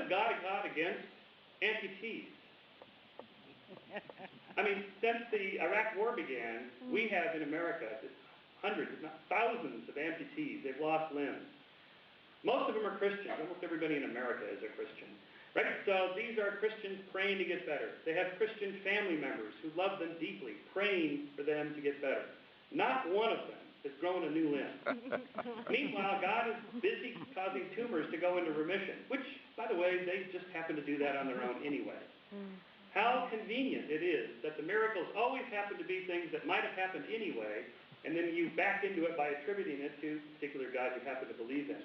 has God got against amputees? I mean, since the Iraq War began, we have in America hundreds, if not thousands of amputees. They've lost limbs. Most of them are Christians. Almost everybody in America is a Christian. Right? So these are Christians praying to get better. They have Christian family members who love them deeply, praying for them to get better. Not one of them has grown a new limb. Meanwhile, God is busy causing tumors to go into remission, which, by the way, they just happen to do that on their own anyway. How convenient it is that the miracles always happen to be things that might have happened anyway, and then you back into it by attributing it to particular God you happen to believe in.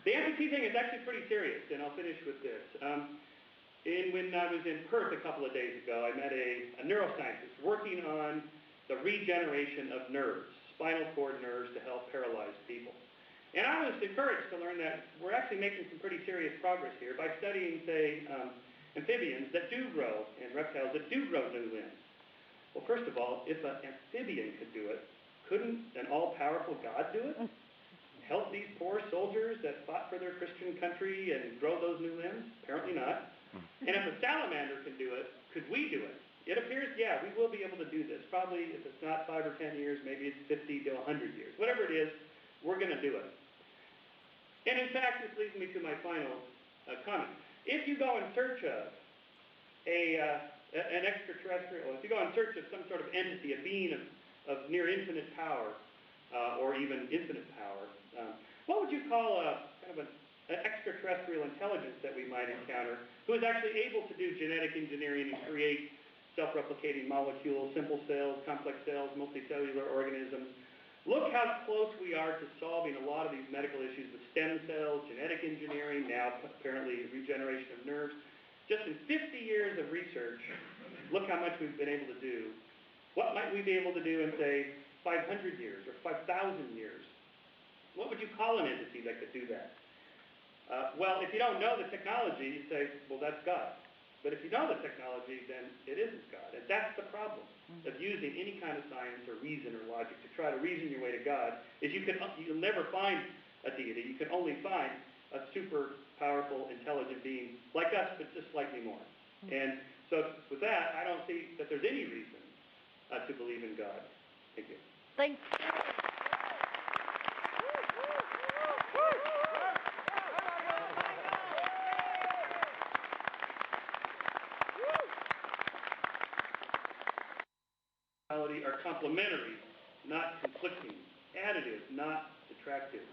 The amputee thing is actually pretty serious, and I'll finish with this. When I was in Perth a couple of days ago, I met a neuroscientist working on the regeneration of nerves, spinal cord nerves to help paralyzed people. And I was encouraged to learn that we're actually making some pretty serious progress here by studying, say, amphibians that do grow and reptiles that do grow new limbs. Well, first of all, if an amphibian could do it, couldn't an all-powerful God do it? Help these poor soldiers that fought for their Christian country and grow those new limbs? Apparently not. And if a salamander can do it, could we do it? It appears, yeah, we will be able to do this. Probably, if it's not 5 or 10 years, maybe it's 50 to 100 years. Whatever it is, we're going to do it. And in fact, this leads me to my final comment. If you go in search of an extraterrestrial, if you go in search of some sort of entity, a being of near infinite power, or even infinite power, what would you call kind of an extraterrestrial intelligence that we might encounter who is actually able to do genetic engineering and create self-replicating molecules, simple cells, complex cells, multicellular organisms? Look how close we are to solving a lot of these medical issues with stem cells, genetic engineering, now apparently regeneration of nerves. Just in 50 years of research, look how much we've been able to do. What might we be able to do in, say, 500 years or 5,000 years? What would you call an entity that could do that? Well, if you don't know the technology, you say, well, that's God. But if you know the technology, then it isn't God. And that's the problem of using any kind of science or reason or logic to try to reason your way to God, is you'll never find a deity. You can only find a super powerful, intelligent being like us, but just slightly more. And so with that, I don't see that there's any reason to believe in God. Thank you. Thanks. Are complementary, not conflicting, additive, not detractive.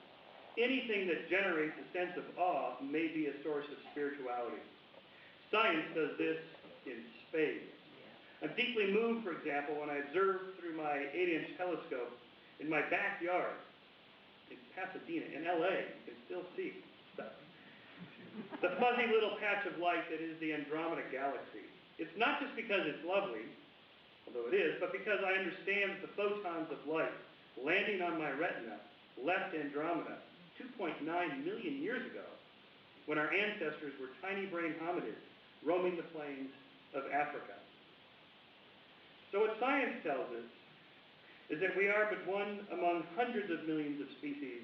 Anything that generates a sense of awe may be a source of spirituality. Science does this in spades. I'm deeply moved, for example, when I observe through my 8-inch telescope in my backyard in Pasadena, in LA. You can still see stuff. The fuzzy little patch of light that is the Andromeda Galaxy. It's not just because it's lovely, although it is, but because I understand that the photons of light landing on my retina left Andromeda 2.9 million years ago, when our ancestors were tiny-brained hominids roaming the plains of Africa. So what science tells us is that we are but one among hundreds of millions of species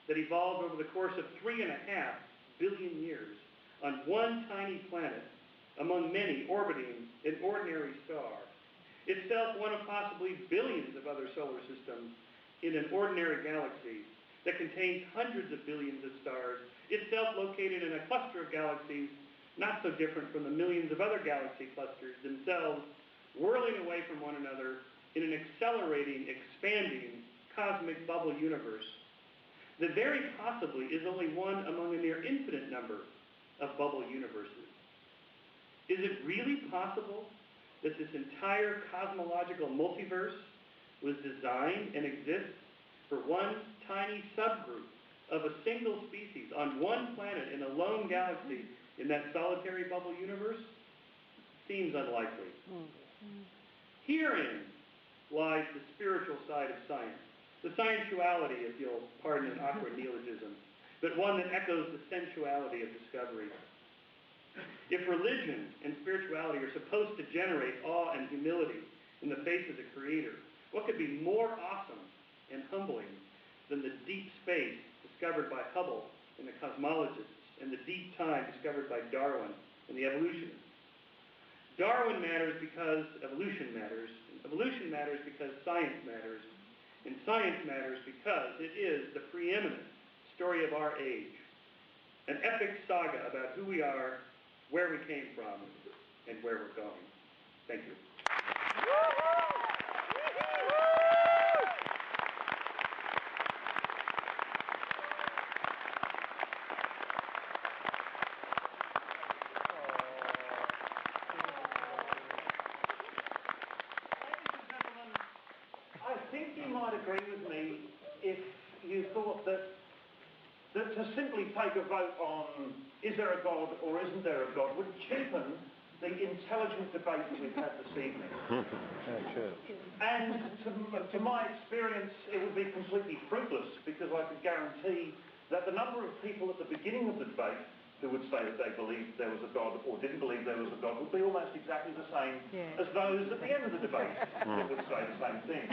that evolved over the course of 3.5 billion years on one tiny planet among many orbiting an ordinary star. Itself one of possibly billions of other solar systems in an ordinary galaxy that contains hundreds of billions of stars, itself located in a cluster of galaxies not so different from the millions of other galaxy clusters themselves, whirling away from one another in an accelerating, expanding cosmic bubble universe that very possibly is only one among a near infinite number of bubble universes. Is it really possible that this entire cosmological multiverse was designed and exists for one tiny subgroup of a single species on one planet in a lone galaxy in that solitary bubble universe? Seems unlikely. Herein lies the spiritual side of science, the sensuality, if you'll pardon an awkward neologism, but one that echoes the sensuality of discovery. If religion and spirituality are supposed to generate awe and humility in the face of the Creator, what could be more awesome and humbling than the deep space discovered by Hubble and the cosmologists and the deep time discovered by Darwin and the evolutionists. Darwin matters because evolution matters, and evolution matters because science matters, and science matters because it is the preeminent story of our age, an epic saga about who we are, where we came from, and where we're going. Thank you. I think you might agree with me if you thought that to simply take a vote on is there a God or isn't there a God would cheapen the intelligent debate that we've had this evening. And to my experience, it would be completely fruitless, because I could guarantee that the number of people at the beginning of the debate who would say that they believed there was a God or didn't believe there was a God would be almost exactly the same as those at the end of the debate that would say the same thing.